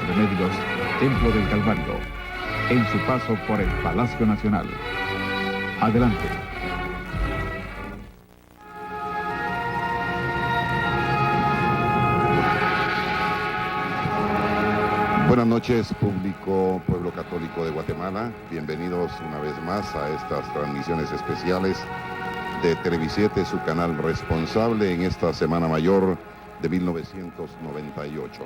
Remedios, Templo del Calvario, en su paso por el Palacio Nacional. Adelante. Buenas noches, público, pueblo católico de Guatemala. Bienvenidos una vez más a estas transmisiones especiales de Televisiete, su canal responsable en esta Semana Mayor de 1998.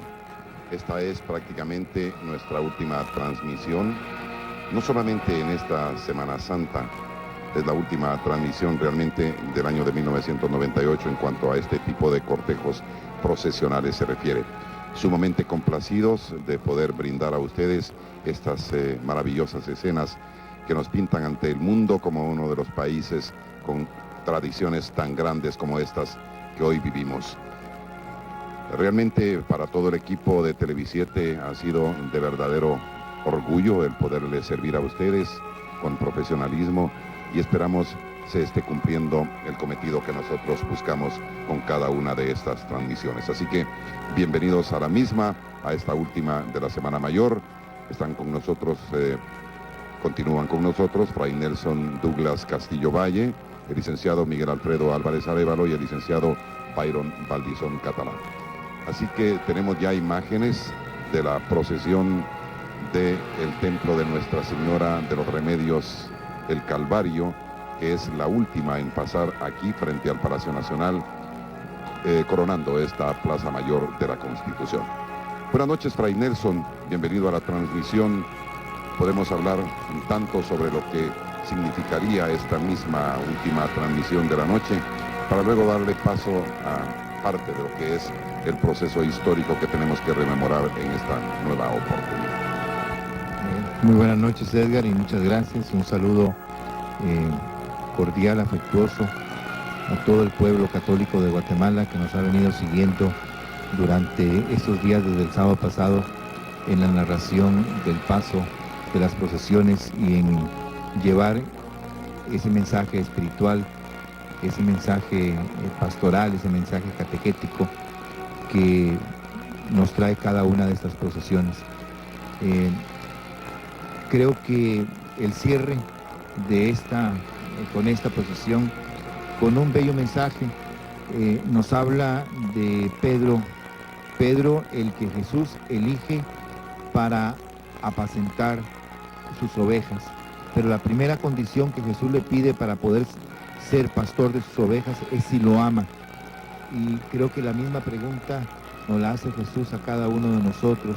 Esta es prácticamente nuestra última transmisión, no solamente en esta Semana Santa, es la última transmisión realmente del año de 1998 en cuanto a este tipo de cortejos procesionales se refiere. Sumamente complacidos de poder brindar a ustedes estas maravillosas escenas que nos pintan ante el mundo como uno de los países con tradiciones tan grandes como estas que hoy vivimos. Realmente para todo el equipo de Televisiete ha sido de verdadero orgullo el poderles servir a ustedes con profesionalismo y esperamos se esté cumpliendo el cometido que nosotros buscamos con cada una de estas transmisiones. Así que bienvenidos a la misma, a esta última de la Semana Mayor. Están con nosotros, continúan con nosotros Fray Nelson Douglas Castillo Valle, el licenciado Miguel Alfredo Álvarez Arévalo y el licenciado Byron Valdizón Catalán. Así que tenemos ya imágenes de la procesión del Templo de Nuestra Señora de los Remedios, el Calvario, que es la última en pasar aquí frente al Palacio Nacional, coronando esta Plaza Mayor de la Constitución. Buenas noches, Fray Nelson, bienvenido a la transmisión. Podemos hablar un tanto sobre lo que significaría esta misma última transmisión de la noche, para luego darle paso a parte de lo que es el proceso histórico que tenemos que rememorar en esta nueva oportunidad. Muy buenas noches, Edgar, y muchas gracias. Un saludo cordial, afectuoso a todo el pueblo católico de Guatemala que nos ha venido siguiendo durante estos días desde el sábado pasado en la narración del paso de las procesiones y en llevar ese mensaje espiritual, ese mensaje pastoral, ese mensaje catequético que nos trae cada una de estas procesiones. Creo que el cierre de con esta procesión, con un bello mensaje, nos habla de Pedro, el que Jesús elige para apacentar sus ovejas. Pero la primera condición que Jesús le pide para poder ser pastor de sus ovejas es si lo ama. Y creo que la misma pregunta nos la hace Jesús a cada uno de nosotros.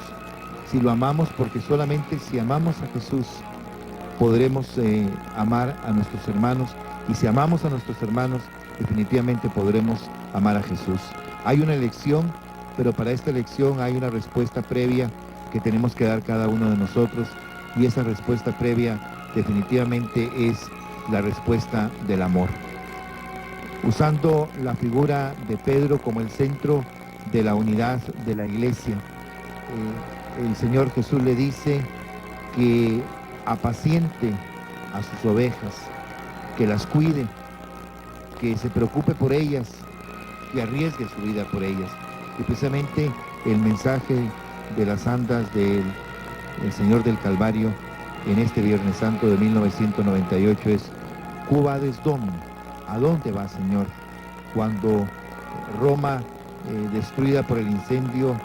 Si lo amamos, porque solamente si amamos a Jesús podremos amar a nuestros hermanos, y si amamos a nuestros hermanos, definitivamente podremos amar a Jesús. Hay una elección, pero para esta elección hay una respuesta previa que tenemos que dar cada uno de nosotros, y esa respuesta previa definitivamente es la respuesta del amor. Usando la figura de Pedro como el centro de la unidad de la iglesia, el Señor Jesús le dice que apaciente a sus ovejas, que las cuide, que se preocupe por ellas, que arriesgue su vida por ellas. Y precisamente el mensaje de las andas del Señor del Calvario en este Viernes Santo de 1998 es: ¿Quo vadis Domine? ¿A dónde va, Señor? Cuando Roma, destruida por el incendio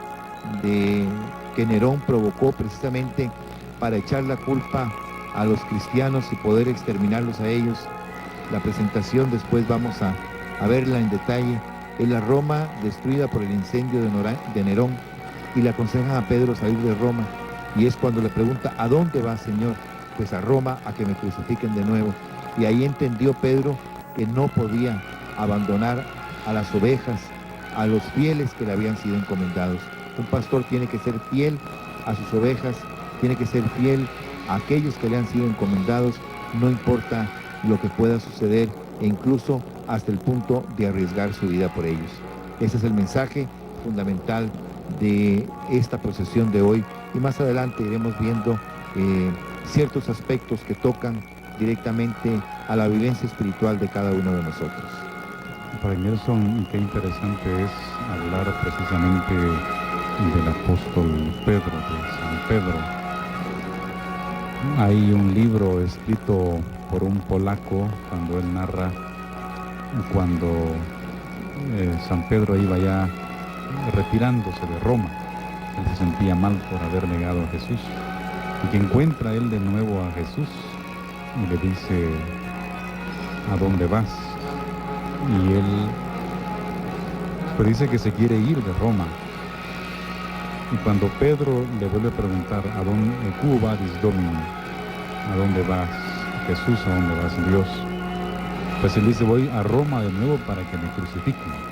que Nerón provocó precisamente para echar la culpa a los cristianos y poder exterminarlos a ellos. La presentación, después vamos a verla en detalle, es la Roma destruida por el incendio de Nerón, y le aconsejan a Pedro salir de Roma, y es cuando le pregunta: ¿a dónde va, Señor? Pues a Roma, a que me crucifiquen de nuevo. Y ahí entendió Pedro que no podía abandonar a las ovejas, a los fieles que le habían sido encomendados. Un pastor tiene que ser fiel a sus ovejas, tiene que ser fiel a aquellos que le han sido encomendados, no importa lo que pueda suceder, e incluso hasta el punto de arriesgar su vida por ellos. Ese es el mensaje fundamental de esta procesión de hoy, y más adelante iremos viendo ciertos aspectos que tocan directamente a la vivencia espiritual de cada uno de nosotros. Para Nelson, qué interesante es hablar precisamente del apóstol Pedro, de San Pedro. Hay un libro escrito por un polaco cuando él narra cuando San Pedro iba ya retirándose de Roma. Él se sentía mal por haber negado a Jesús y que encuentra él de nuevo a Jesús y le dice: ¿a dónde vas? Y él pues dice que se quiere ir de Roma. Y cuando Pedro le vuelve a preguntar: ¿a dónde cú vadis Domini? ¿A dónde vas, Jesús? ¿A dónde vas, Dios? Pues él dice: voy a Roma de nuevo para que me crucifiquen.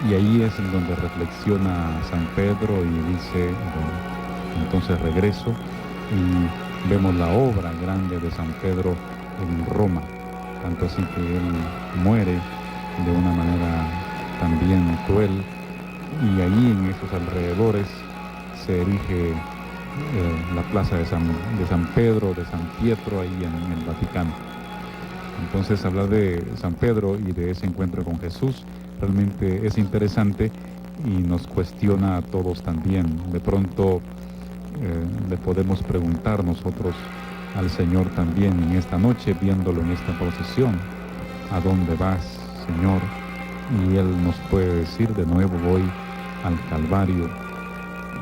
Y ahí es en donde reflexiona San Pedro y dice: bueno, entonces regreso, y vemos la obra grande de San Pedro en Roma, tanto así que él muere de una manera también cruel, y allí en esos alrededores se erige la plaza de San Pedro, de San Pietro, ahí en el Vaticano. Entonces hablar de San Pedro y de ese encuentro con Jesús realmente es interesante y nos cuestiona a todos también. De pronto le podemos preguntar nosotros al Señor también en esta noche, viéndolo en esta procesión: ¿a dónde vas, Señor? Y Él nos puede decir de nuevo: voy al Calvario.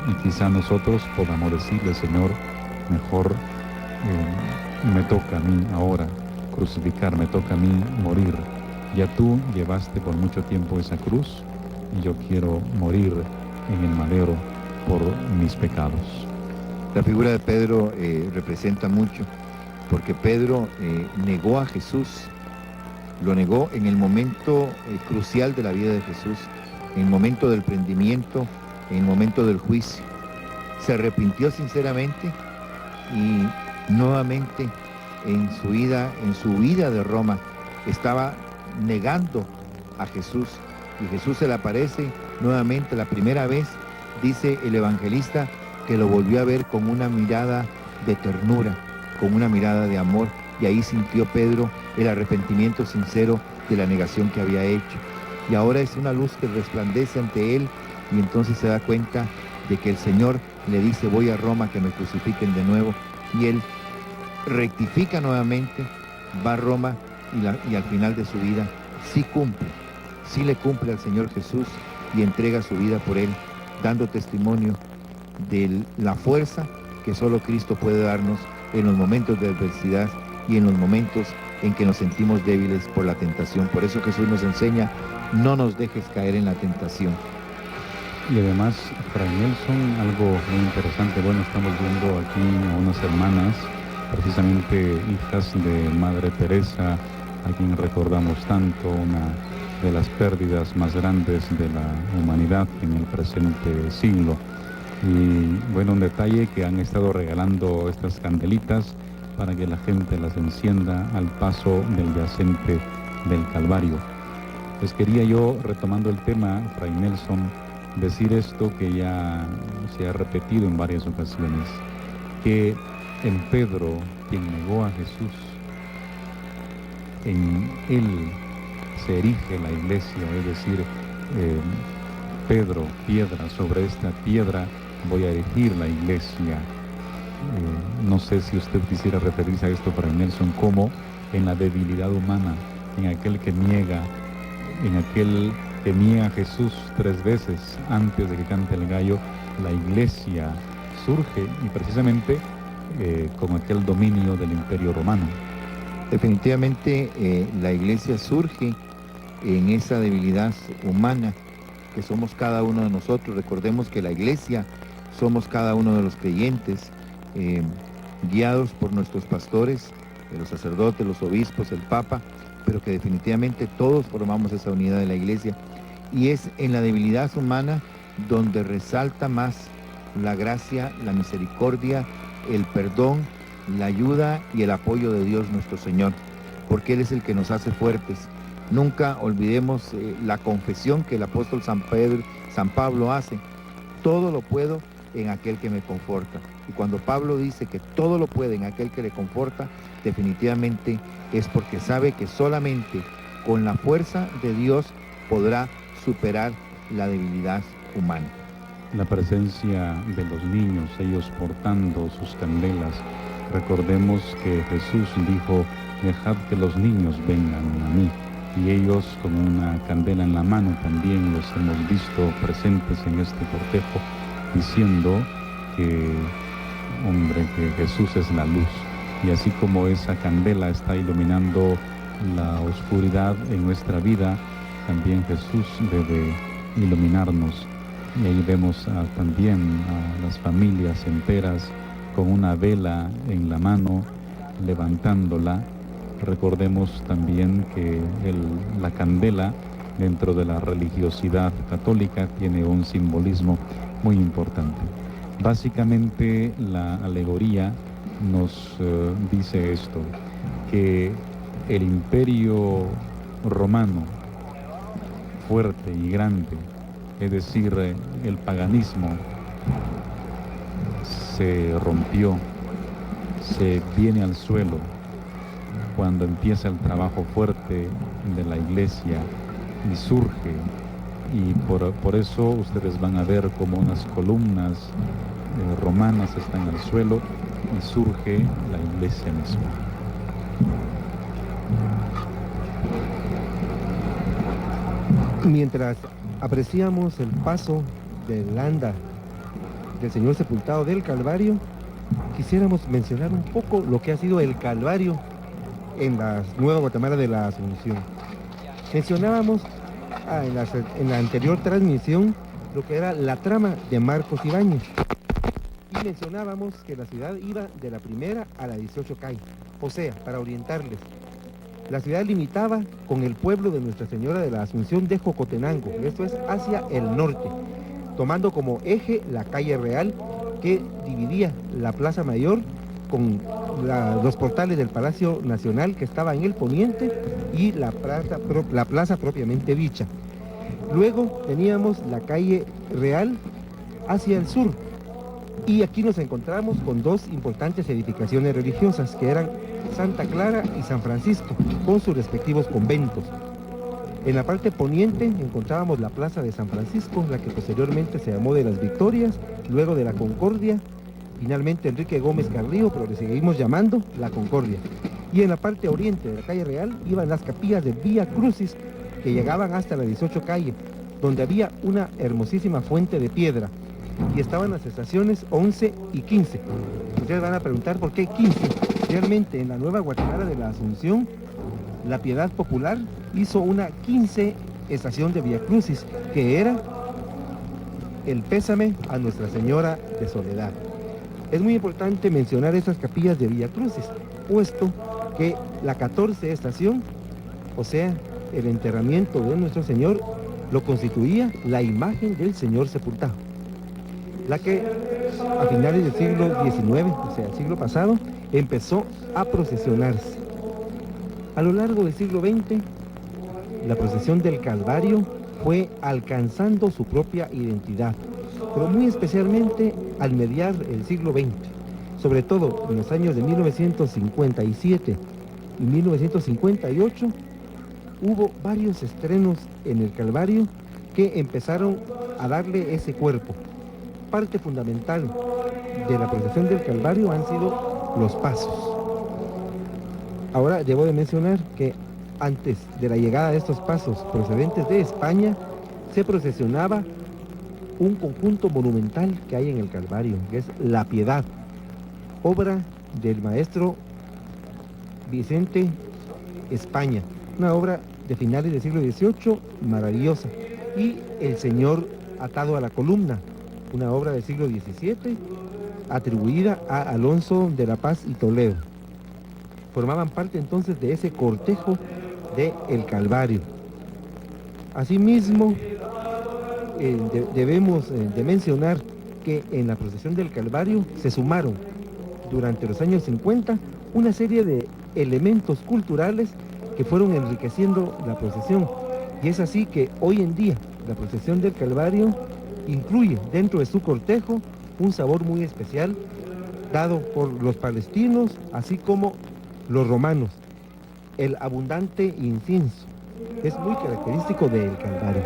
Y quizá nosotros podamos decirle: Señor, mejor me toca a mí ahora crucificar, me toca a mí morir. Ya tú llevaste por mucho tiempo esa cruz y yo quiero morir en el madero por mis pecados. La figura de Pedro representa mucho, porque Pedro negó a Jesús, lo negó en el momento crucial de la vida de Jesús, en el momento del prendimiento, en el momento del juicio. Se arrepintió sinceramente y nuevamente en su huida de Roma estaba negando a Jesús, y Jesús se le aparece nuevamente. La primera vez, dice el evangelista, que lo volvió a ver con una mirada de ternura, con una mirada de amor, y ahí sintió Pedro el arrepentimiento sincero de la negación que había hecho. Y ahora es una luz que resplandece ante él, y entonces se da cuenta de que el Señor le dice: voy a Roma, que me crucifiquen de nuevo, y él rectifica nuevamente, va a Roma, y al final de su vida sí le cumple al Señor Jesús y entrega su vida por él, dando testimonio de la fuerza que solo Cristo puede darnos en los momentos de adversidad y en los momentos en que nos sentimos débiles por la tentación. Por eso Jesús nos enseña: no nos dejes caer en la tentación. Y además, Fray Nelson, algo muy interesante. Bueno, estamos viendo aquí a unas hermanas, precisamente hijas de Madre Teresa, a quien recordamos tanto, una de las pérdidas más grandes de la humanidad en el presente siglo. Y bueno, un detalle, que han estado regalando estas candelitas para que la gente las encienda al paso del yacente del Calvario. Pues quería yo, retomando el tema, Fray Nelson, decir esto que ya se ha repetido en varias ocasiones, que en Pedro, quien negó a Jesús, en él se erige la iglesia, es decir, Pedro, piedra, sobre esta piedra voy a erigir la iglesia. No sé si usted quisiera referirse a esto, Fray Nelson, como en la debilidad humana, en aquel que niega, en aquel que niega a Jesús 3 veces antes de que cante el gallo, la iglesia surge, y precisamente con aquel dominio del Imperio Romano. Definitivamente la iglesia surge en esa debilidad humana que somos cada uno de nosotros. Recordemos que la iglesia somos cada uno de los creyentes, guiados por nuestros pastores, los sacerdotes, los obispos, el Papa, pero que definitivamente todos formamos esa unidad de la iglesia. Y es en la debilidad humana donde resalta más la gracia, la misericordia, el perdón, la ayuda y el apoyo de Dios nuestro Señor, porque Él es el que nos hace fuertes. Nunca olvidemos la confesión que el apóstol San Pablo hace: todo lo puedo en aquel que me conforta. Y cuando Pablo dice que todo lo puede en aquel que le conforta, definitivamente es porque sabe que solamente con la fuerza de Dios podrá superar la debilidad humana. la presencia de los niños, ellos portando sus candelas. Recordemos que Jesús dijo: dejad que los niños vengan a mí. Y ellos con una candela en la mano también los hemos visto presentes en este cortejo, diciendo que Jesús es la luz. Y así como esa candela está iluminando la oscuridad en nuestra vida, también Jesús debe iluminarnos. Y ahí vemos también a las familias enteras con una vela en la mano, levantándola. Recordemos también que la candela dentro de la religiosidad católica tiene un simbolismo muy importante. Básicamente la alegoría nos dice esto, que el imperio romano fuerte y grande, es decir, el paganismo, se rompió, se viene al suelo cuando empieza el trabajo fuerte de la iglesia y surge, y por eso ustedes van a ver como unas columnas romanas están al suelo y surge la iglesia misma. Mientras apreciamos el paso del anda del Señor sepultado del Calvario, quisiéramos mencionar un poco lo que ha sido el Calvario en la Nueva Guatemala de la Asunción. Mencionábamos en la anterior transmisión lo que era la trama de Marcos Ibáñez, y mencionábamos que la ciudad iba de la primera a la 18 calle, o sea, para orientarles, la ciudad limitaba con el pueblo de Nuestra Señora de la Asunción de Jocotenango, esto es hacia el norte, tomando como eje la calle Real, que dividía la Plaza Mayor con los portales del Palacio Nacional, que estaba en el poniente, y la plaza propiamente dicha. Luego teníamos la calle Real hacia el sur, y aquí nos encontramos con dos importantes edificaciones religiosas, que eran Santa Clara y San Francisco, con sus respectivos conventos. En la parte poniente encontrábamos la plaza de San Francisco, la que posteriormente se llamó de las Victorias, luego de la Concordia, finalmente Enrique Gómez Carrillo, pero le seguimos llamando la Concordia. Y en la parte oriente de la calle Real iban las capillas de Vía Crucis, que llegaban hasta la 18 calle, donde había una hermosísima fuente de piedra, y estaban las estaciones 11 y 15. Ustedes van a preguntar por qué 15. Realmente en la Nueva Guatemala de la Asunción, la Piedad Popular hizo una 15 estación de Vía Crucis, que era el pésame a Nuestra Señora de Soledad. Es muy importante mencionar estas capillas de Vía Crucis, puesto que la 14 estación, o sea, el enterramiento de nuestro Señor, lo constituía la imagen del Señor sepultado, la que a finales del siglo XIX, o sea, el siglo pasado, empezó a procesionarse. A lo largo del siglo XX, la procesión del Calvario fue alcanzando su propia identidad, pero muy especialmente al mediar el siglo XX, sobre todo en los años de 1957 y 1958, hubo varios estrenos en el Calvario que empezaron a darle ese cuerpo. Parte fundamental de la procesión del Calvario han sido los pasos. Ahora debo de mencionar que antes de la llegada de estos pasos procedentes de España, se procesionaba un conjunto monumental que hay en el Calvario, que es La Piedad, obra del maestro Vicente España, una obra de finales del siglo XVIII maravillosa, y El Señor atado a la columna, una obra del siglo XVII atribuida a Alonso de la Paz y Toledo. Formaban parte entonces de ese cortejo de el Calvario. Asimismo, debemos de mencionar que en la procesión del Calvario se sumaron durante los años 50 una serie de elementos culturales que fueron enriqueciendo la procesión, y es así que hoy en día la procesión del Calvario incluye dentro de su cortejo un sabor muy especial dado por los palestinos así como los romanos. El abundante incienso es muy característico del Calvario.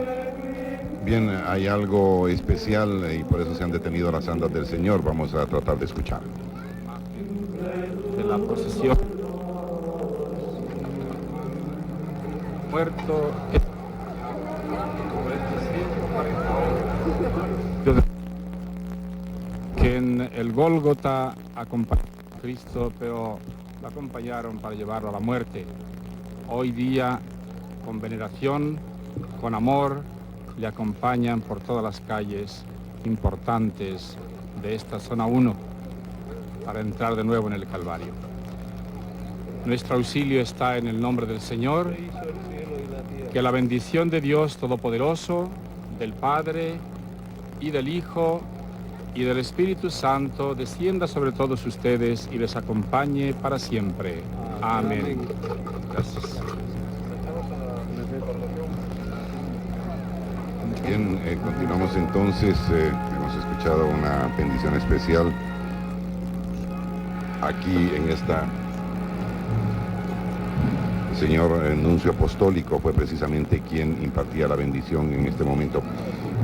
Bien, hay algo especial y por eso se han detenido las andas del Señor. Vamos a tratar de escuchar. De la procesión muerto que en el Gólgota acompañó a Cristo, pero lo acompañaron para llevarlo a la muerte. Hoy día, con veneración, con amor, le acompañan por todas las calles importantes de esta zona 1 para entrar de nuevo en el Calvario. Nuestro auxilio está en el nombre del Señor. Que la bendición de Dios Todopoderoso, del Padre y del Hijo y del Espíritu Santo descienda sobre todos ustedes y les acompañe para siempre. Amén. Gracias. Bien, continuamos entonces. Hemos escuchado una bendición especial aquí en esta. El señor nuncio apostólico fue precisamente quien impartía la bendición en este momento.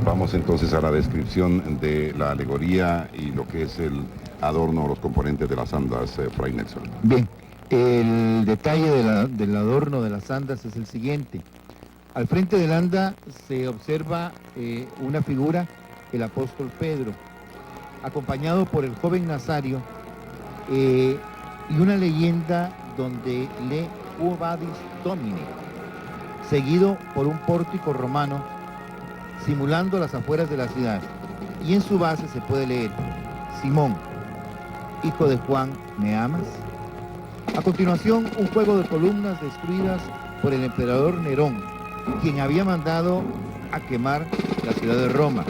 Vamos entonces a la descripción de la alegoría y lo que es el adorno o los componentes de las andas, Fray Nelson. Bien, el detalle del adorno de las andas es el siguiente. Al frente del anda se observa una figura, el apóstol Pedro, acompañado por el joven Nazario y una leyenda donde lee Quo Vadis Domine, seguido por un pórtico romano simulando las afueras de la ciudad, y en su base se puede leer: Simón, hijo de Juan, ¿me amas? A continuación, un juego de columnas destruidas por el emperador Nerón, quien había mandado a quemar la ciudad de Roma.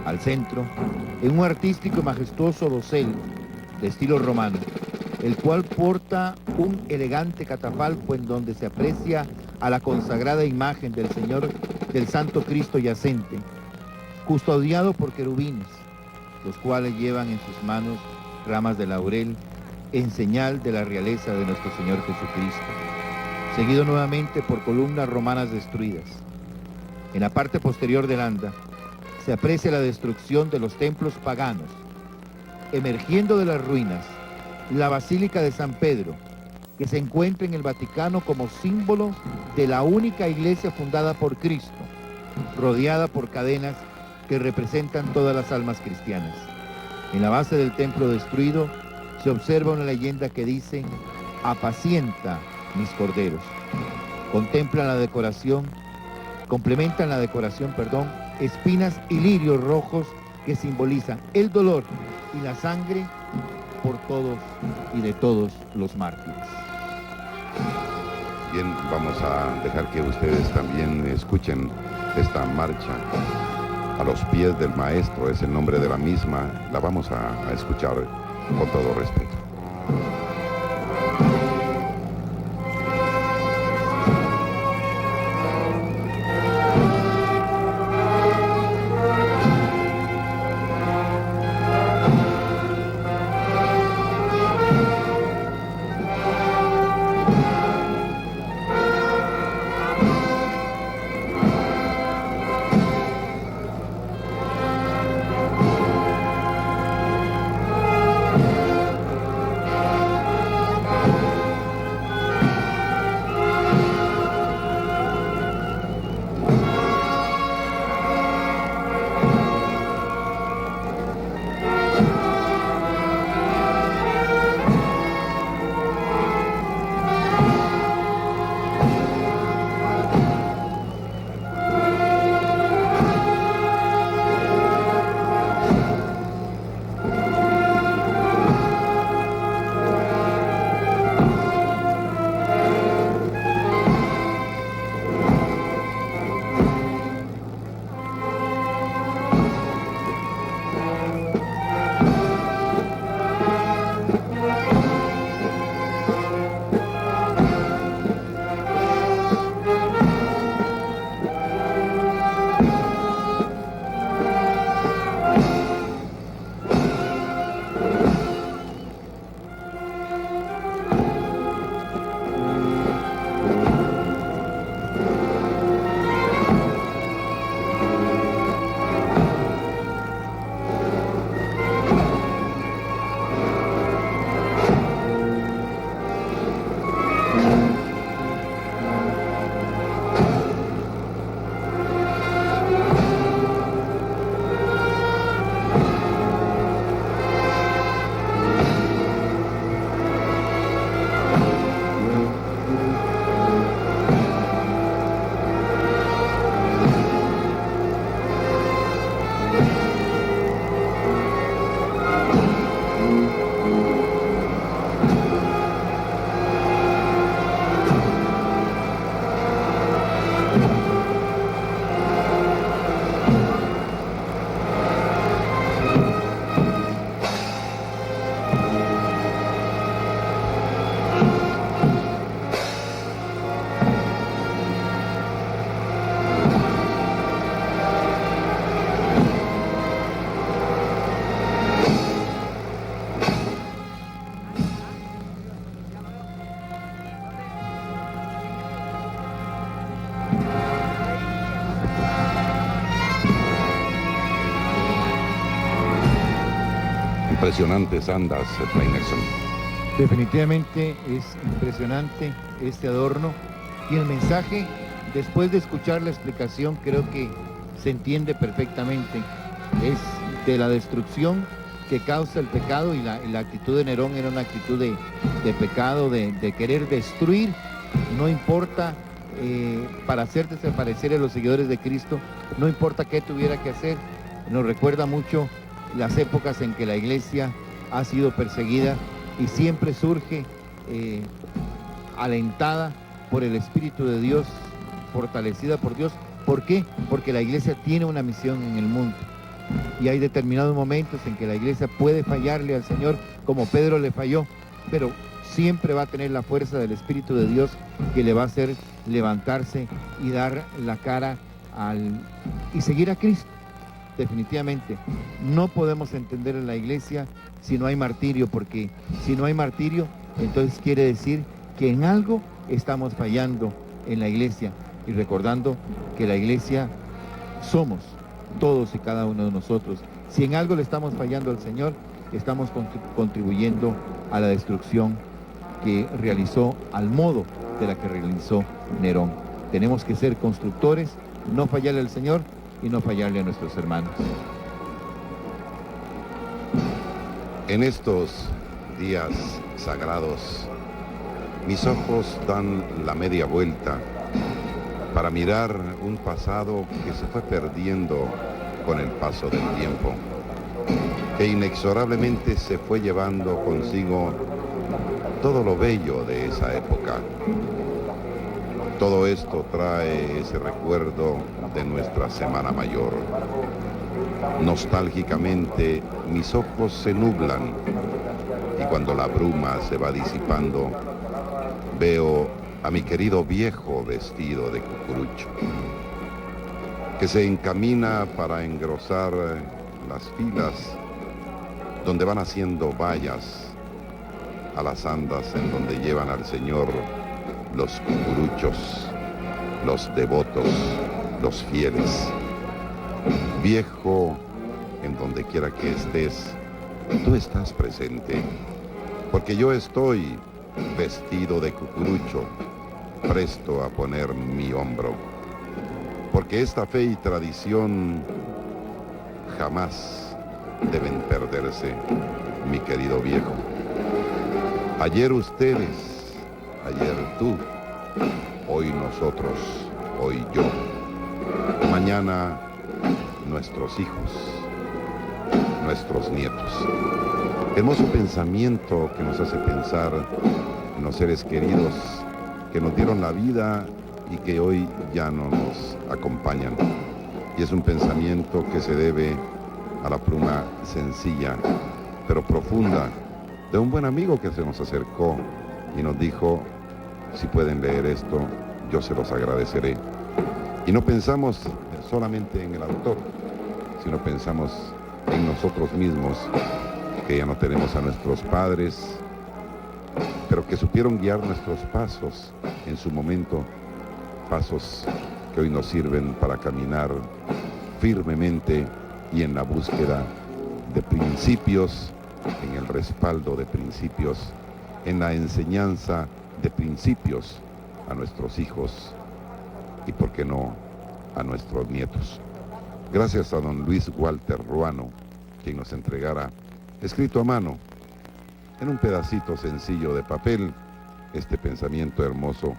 Al centro, en un artístico y majestuoso dosel de estilo romano, el cual porta un elegante catafalco en donde se aprecia a la consagrada imagen del Señor del Santo Cristo yacente, custodiado por querubines, los cuales llevan en sus manos ramas de laurel en señal de la realeza de nuestro Señor Jesucristo, seguido nuevamente por columnas romanas destruidas. En la parte posterior del anda se aprecia la destrucción de los templos paganos, emergiendo de las ruinas la Basílica de San Pedro, que se encuentra en el Vaticano como símbolo de la única iglesia fundada por Cristo, rodeada por cadenas que representan todas las almas cristianas. En la base del templo destruido se observa una leyenda que dice: apacienta mis corderos. Complementan la decoración, espinas y lirios rojos que simbolizan el dolor y la sangre por todos y de todos los mártires. Bien, vamos a dejar que ustedes también escuchen esta marcha. A los pies del maestro es el nombre de la misma. La vamos a escuchar con todo respeto. Impresionantes andas, Fray Nelson. Definitivamente es impresionante este adorno y el mensaje, después de escuchar la explicación, creo que se entiende perfectamente. Es de la destrucción que causa el pecado y la actitud de Nerón era una actitud de pecado, de querer destruir, no importa, para hacer desaparecer a los seguidores de Cristo, no importa qué tuviera que hacer. Nos recuerda mucho las épocas en que la iglesia ha sido perseguida y siempre surge alentada por el Espíritu de Dios, fortalecida por Dios. ¿Por qué? Porque la iglesia tiene una misión en el mundo. Y hay determinados momentos en que la iglesia puede fallarle al Señor, como Pedro le falló, pero siempre va a tener la fuerza del Espíritu de Dios que le va a hacer levantarse y dar la cara y seguir a Cristo. Definitivamente, no podemos entender a la iglesia si no hay martirio, porque si no hay martirio, entonces quiere decir que en algo estamos fallando en la iglesia, y recordando que la iglesia somos todos y cada uno de nosotros. Si en algo le estamos fallando al Señor, estamos contribuyendo a la destrucción que realizó al modo de la que realizó Nerón. Tenemos que ser constructores, no fallarle al Señor y no fallarle a nuestros hermanos. En estos días sagrados, mis ojos dan la media vuelta para mirar un pasado que se fue perdiendo con el paso del tiempo, que inexorablemente se fue llevando consigo todo lo bello de esa época. Todo esto trae ese recuerdo de nuestra Semana Mayor. Nostálgicamente, mis ojos se nublan y cuando la bruma se va disipando, veo a mi querido viejo vestido de cucurucho, que se encamina para engrosar las filas donde van haciendo vallas a las andas en donde llevan al Señor los cucuruchos, los devotos, los fieles. Viejo, en donde quiera que estés, tú estás presente, porque yo estoy vestido de cucurucho, presto a poner mi hombro, porque esta fe y tradición jamás deben perderse, mi querido viejo. Ayer ustedes, ayer tú, hoy nosotros, hoy yo, mañana nuestros hijos, nuestros nietos. Hermoso pensamiento que nos hace pensar en los seres queridos que nos dieron la vida y que hoy ya no nos acompañan. Y es un pensamiento que se debe a la pluma sencilla, pero profunda, de un buen amigo que se nos acercó y nos dijo: si pueden leer esto, yo se los agradeceré. Y no pensamos solamente en el autor, sino pensamos en nosotros mismos, que ya no tenemos a nuestros padres, pero que supieron guiar nuestros pasos en su momento, pasos que hoy nos sirven para caminar firmemente y en la búsqueda de principios, en el respaldo de principios, en la enseñanza de principios a nuestros hijos y, por qué no, a nuestros nietos. Gracias a don Luis Walter Ruano, quien nos entregara, escrito a mano, en un pedacito sencillo de papel, este pensamiento hermoso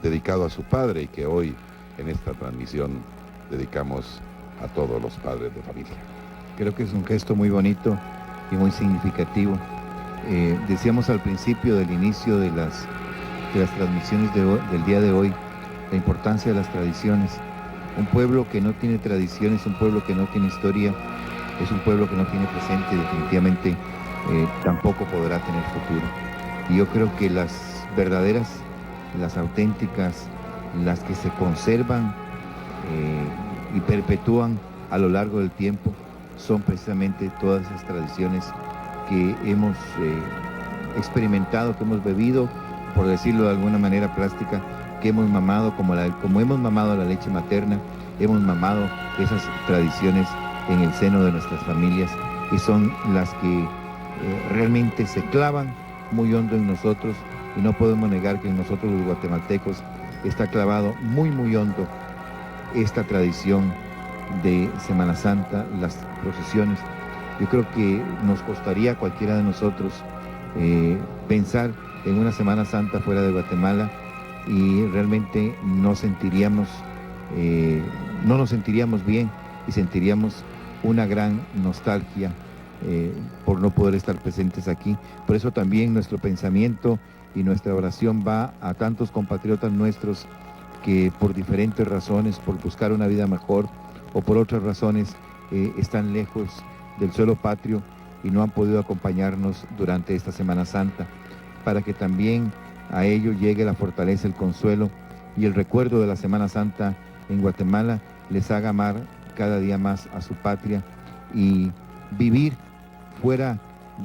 dedicado a su padre y que hoy en esta transmisión dedicamos a todos los padres de familia. Creo que es un gesto muy bonito y muy significativo. Decíamos al principio del inicio de las transmisiones del día de hoy, la importancia de las tradiciones. Un pueblo que no tiene tradiciones, un pueblo que no tiene historia, es un pueblo que no tiene presente y definitivamente tampoco podrá tener futuro. Y yo creo que las verdaderas, las auténticas, las que se conservan y perpetúan a lo largo del tiempo, son precisamente todas esas tradiciones que hemos experimentado, que hemos bebido, por decirlo de alguna manera plástica, que hemos mamado, como hemos mamado la leche materna, hemos mamado esas tradiciones en el seno de nuestras familias, y son las que realmente se clavan muy hondo en nosotros, y no podemos negar que en nosotros los guatemaltecos está clavado muy hondo esta tradición de Semana Santa, las procesiones. Yo creo que nos costaría a cualquiera de nosotros pensar en una Semana Santa fuera de Guatemala, y realmente no nos sentiríamos bien, y sentiríamos una gran nostalgia por no poder estar presentes aquí. Por eso también nuestro pensamiento y nuestra oración va a tantos compatriotas nuestros que por diferentes razones, por buscar una vida mejor o por otras razones, están lejos del suelo patrio y no han podido acompañarnos durante esta Semana Santa, para que también a ellos llegue la fortaleza, el consuelo y el recuerdo de la Semana Santa en Guatemala les haga amar cada día más a su patria y vivir fuera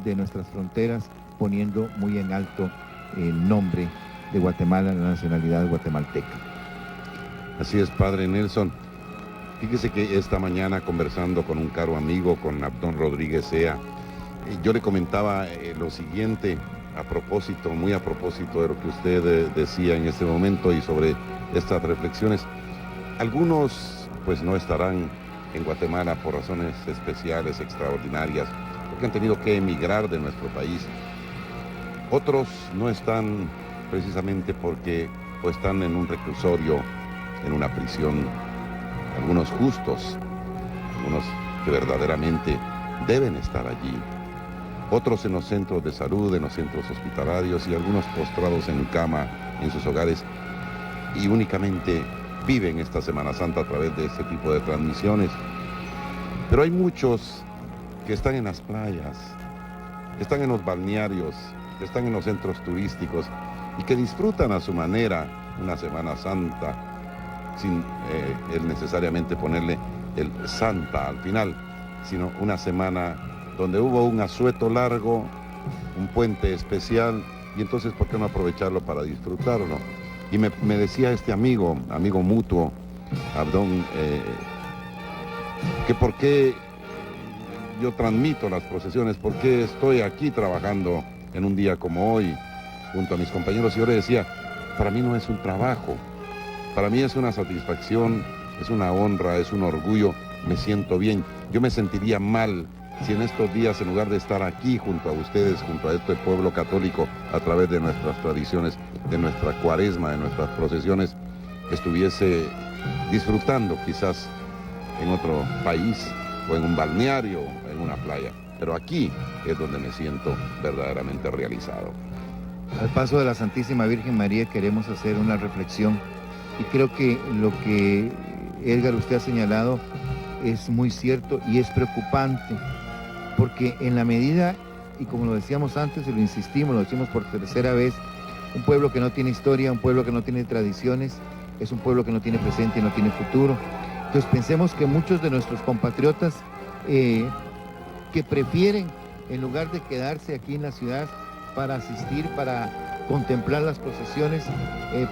de nuestras fronteras, poniendo muy en alto el nombre de Guatemala, la nacionalidad guatemalteca. Así es, Padre Nelson. Fíjese que esta mañana, conversando con un caro amigo, con Abdón Rodríguez Sea, yo le comentaba lo siguiente, muy a propósito de lo que usted decía en este momento y sobre estas reflexiones. Algunos pues no estarán en Guatemala por razones especiales, extraordinarias, porque han tenido que emigrar de nuestro país. Otros no están precisamente porque pues, están en un reclusorio, en una prisión, algunos justos, algunos que verdaderamente deben estar allí. Otros en los centros de salud, en los centros hospitalarios, y algunos postrados en cama en sus hogares, y únicamente viven esta Semana Santa a través de este tipo de transmisiones. Pero hay muchos que están en las playas, que están en los balnearios, que están en los centros turísticos y que disfrutan a su manera una Semana Santa sin necesariamente ponerle el Santa al final, sino una semana donde hubo un asueto largo, un puente especial, y entonces ¿por qué no aprovecharlo para disfrutarlo? Y me decía este amigo mutuo, Abdón, que por qué yo transmito las procesiones, por qué estoy aquí trabajando en un día como hoy junto a mis compañeros. Y yo le decía, para mí no es un trabajo, para mí es una satisfacción, es una honra, es un orgullo, me siento bien. Yo me sentiría mal si en estos días, en lugar de estar aquí junto a ustedes, junto a este pueblo católico, a través de nuestras tradiciones, de nuestra cuaresma, de nuestras procesiones, estuviese disfrutando quizás en otro país, o en un balneario, o en una playa. Pero aquí es donde me siento verdaderamente realizado. Al paso de la Santísima Virgen María queremos hacer una reflexión, y creo que lo que Edgar usted ha señalado es muy cierto y es preocupante, porque en la medida, y como lo decíamos antes y lo insistimos, lo decimos por tercera vez, un pueblo que no tiene historia, un pueblo que no tiene tradiciones, es un pueblo que no tiene presente y no tiene futuro. Entonces pensemos que muchos de nuestros compatriotas que prefieren, en lugar de quedarse aquí en la ciudad para asistir, para contemplar las procesiones,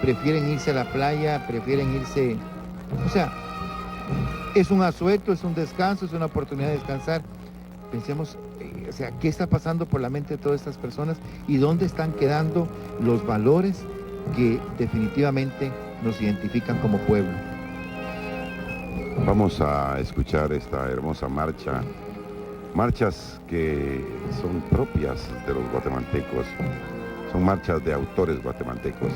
prefieren irse a la playa, prefieren irse, o sea, es un asueto, es un descanso, es una oportunidad de descansar. Pensemos, o sea, ¿qué está pasando por la mente de todas estas personas y dónde están quedando los valores que definitivamente nos identifican como pueblo? Vamos a escuchar esta hermosa marcha, marchas que son propias de los guatemaltecos, son marchas de autores guatemaltecos.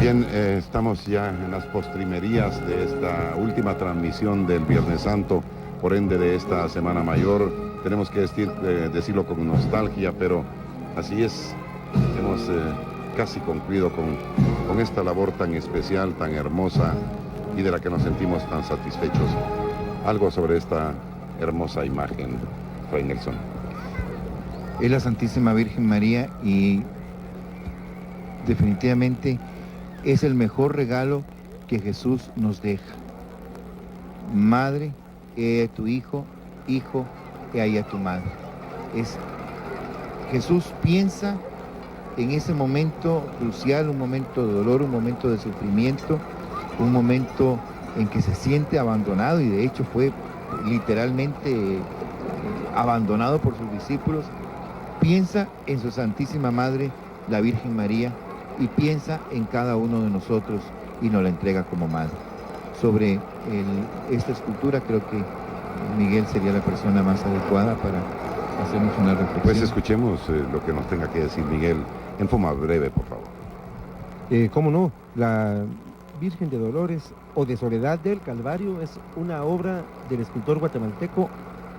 Bien, estamos ya en las postrimerías de esta última transmisión del Viernes Santo, por ende de esta Semana Mayor. Tenemos que decirlo con nostalgia, pero así es. Hemos casi concluido con esta labor tan especial, tan hermosa y de la que nos sentimos tan satisfechos. Algo sobre esta hermosa imagen, Fray Nelson. Es la Santísima Virgen María y definitivamente es el mejor regalo que Jesús nos deja. Madre, he a tu hijo, hijo, he ahí a tu madre. Jesús piensa en ese momento crucial, un momento de dolor, un momento de sufrimiento, un momento en que se siente abandonado y de hecho fue literalmente abandonado por sus discípulos. Piensa en su Santísima Madre, la Virgen María, y piensa en cada uno de nosotros y nos la entrega como madre. Sobre esta escultura creo que Miguel sería la persona más adecuada para hacernos una reflexión. Pues escuchemos lo que nos tenga que decir Miguel en forma breve, por favor. ¿Cómo no? La Virgen de Dolores o de Soledad del Calvario es una obra del escultor guatemalteco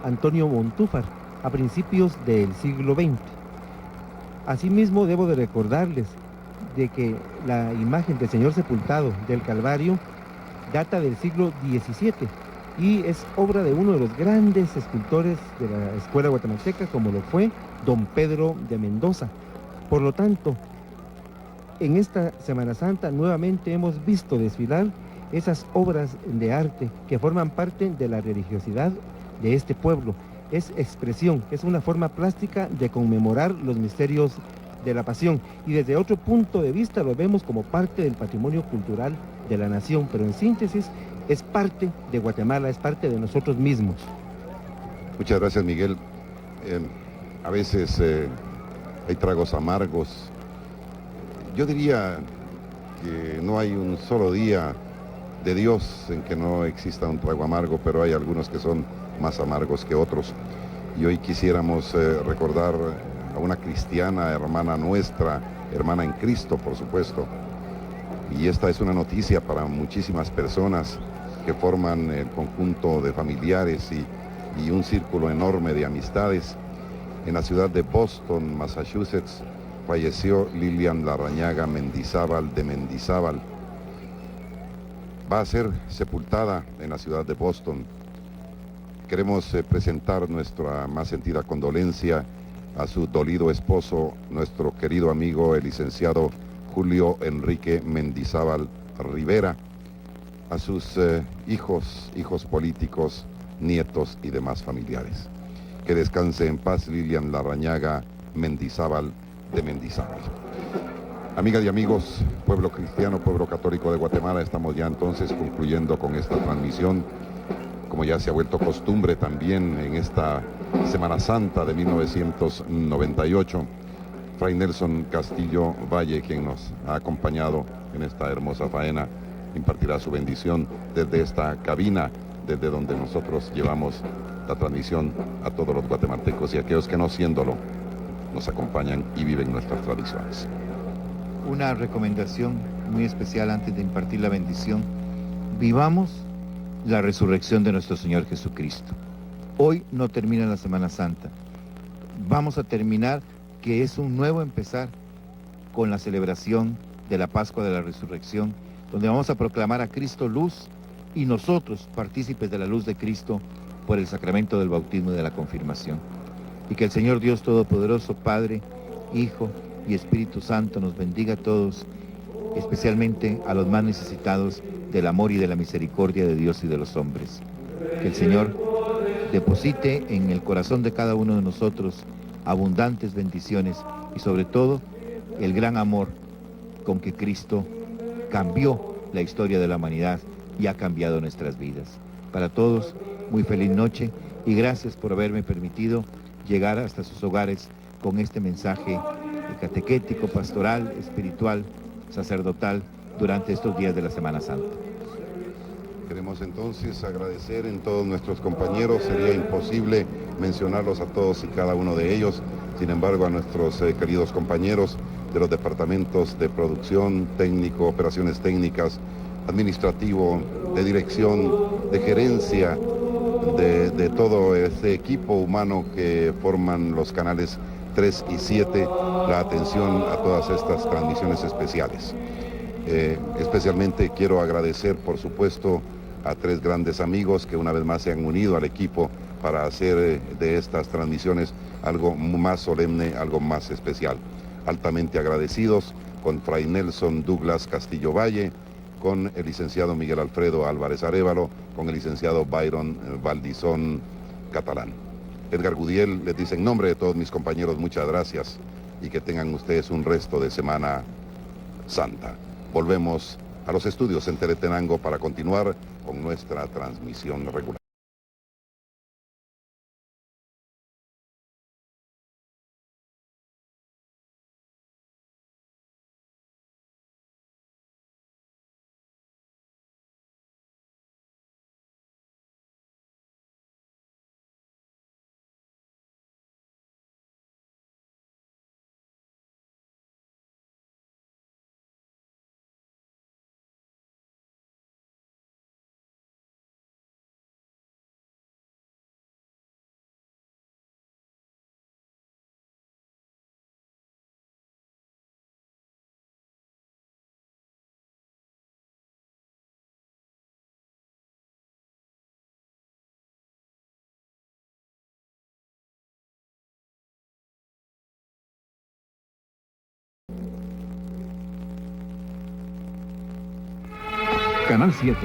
Antonio Montúfar a principios del siglo XX. Asimismo, debo de recordarles de que la imagen del Señor sepultado del Calvario data del siglo XVII y es obra de uno de los grandes escultores de la escuela guatemalteca, como lo fue don Pedro de Mendoza. Por lo tanto, en esta Semana Santa nuevamente hemos visto desfilar esas obras de arte que forman parte de la religiosidad de este pueblo. Es expresión, es una forma plástica de conmemorar los misterios de la pasión y desde otro punto de vista lo vemos como parte del patrimonio cultural de la nación, pero en síntesis es parte de Guatemala, es parte de nosotros mismos. Muchas gracias, Miguel. A veces hay tragos amargos. Yo diría que no hay un solo día de Dios en que no exista un trago amargo, pero hay algunos que son más amargos que otros. Y hoy quisiéramos recordar a una cristiana, hermana nuestra, hermana en Cristo, por supuesto. Y esta es una noticia para muchísimas personas que forman el conjunto de familiares y un círculo enorme de amistades. En la ciudad de Boston, Massachusetts, falleció Lilian Larrañaga Mendizábal de Mendizábal. Va a ser sepultada en la ciudad de Boston. Queremos presentar nuestra más sentida condolencia a su dolido esposo, nuestro querido amigo, el licenciado Julio Enrique Mendizábal Rivera, a sus hijos políticos, nietos y demás familiares. Que descanse en paz Lilian Larrañaga Mendizábal de Mendizábal. Amigas y amigos, pueblo cristiano, pueblo católico de Guatemala, estamos ya entonces concluyendo con esta transmisión, como ya se ha vuelto costumbre también en esta Semana Santa de 1998. Fray Nelson Castillo Valle, quien nos ha acompañado en esta hermosa faena, impartirá su bendición desde esta cabina, desde donde nosotros llevamos la transmisión a todos los guatemaltecos y aquellos que no siéndolo nos acompañan y viven nuestras tradiciones. Una recomendación muy especial antes de impartir la bendición: vivamos la resurrección de nuestro Señor Jesucristo. Hoy no termina la Semana Santa. Vamos a terminar, que es un nuevo empezar, con la celebración de la Pascua de la Resurrección, donde vamos a proclamar a Cristo luz y nosotros partícipes de la luz de Cristo por el sacramento del bautismo y de la confirmación. Y que el Señor Dios Todopoderoso, Padre, Hijo y Espíritu Santo nos bendiga a todos, especialmente a los más necesitados del amor y de la misericordia de Dios y de los hombres. Que el Señor deposite en el corazón de cada uno de nosotros abundantes bendiciones y sobre todo el gran amor con que Cristo cambió la historia de la humanidad y ha cambiado nuestras vidas. Para todos, muy feliz noche y gracias por haberme permitido llegar hasta sus hogares con este mensaje catequético, pastoral, espiritual, sacerdotal durante estos días de la Semana Santa. Queremos entonces agradecer en todos nuestros compañeros, sería imposible mencionarlos a todos y cada uno de ellos, sin embargo a nuestros queridos compañeros de los departamentos de producción, técnico, operaciones técnicas, administrativo, de dirección, de gerencia, de todo este equipo humano que forman los canales 3 y 7, la atención a todas estas transmisiones especiales. Especialmente quiero agradecer, por supuesto, a 3 grandes amigos que una vez más se han unido al equipo para hacer de estas transmisiones algo más solemne, algo más especial. Altamente agradecidos con Fray Nelson Douglas Castillo Valle, con el licenciado Miguel Alfredo Álvarez Arévalo, con el licenciado Byron Valdizón Catalán. Edgar Gudiel les dice en nombre de todos mis compañeros muchas gracias y que tengan ustedes un resto de Semana Santa. Volvemos a los estudios en Teletenango para continuar con nuestra transmisión regular. Canal 7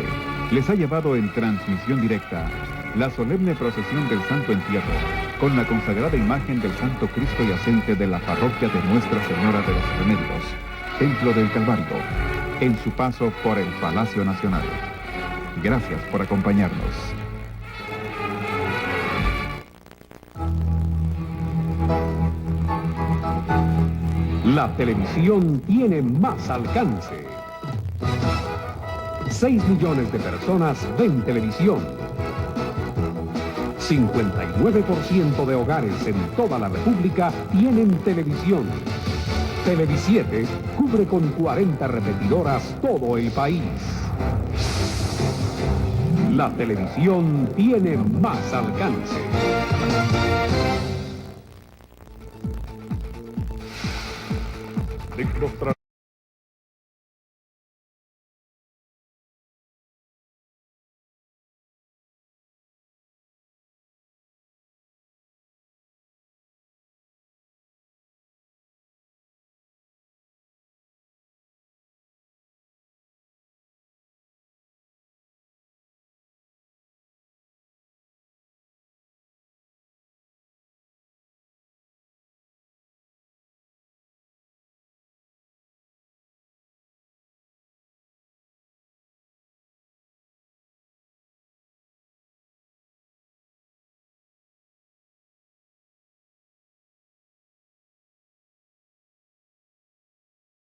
les ha llevado en transmisión directa la solemne procesión del Santo Entierro con la consagrada imagen del Santo Cristo Yacente de la parroquia de Nuestra Señora de los Remedios, Templo del Calvario, en su paso por el Palacio Nacional. Gracias por acompañarnos. La televisión tiene más alcance. 6 millones de personas ven televisión. 59% de hogares en toda la República tienen televisión. Televisiete cubre con 40 repetidoras todo el país. La televisión tiene más alcance. De los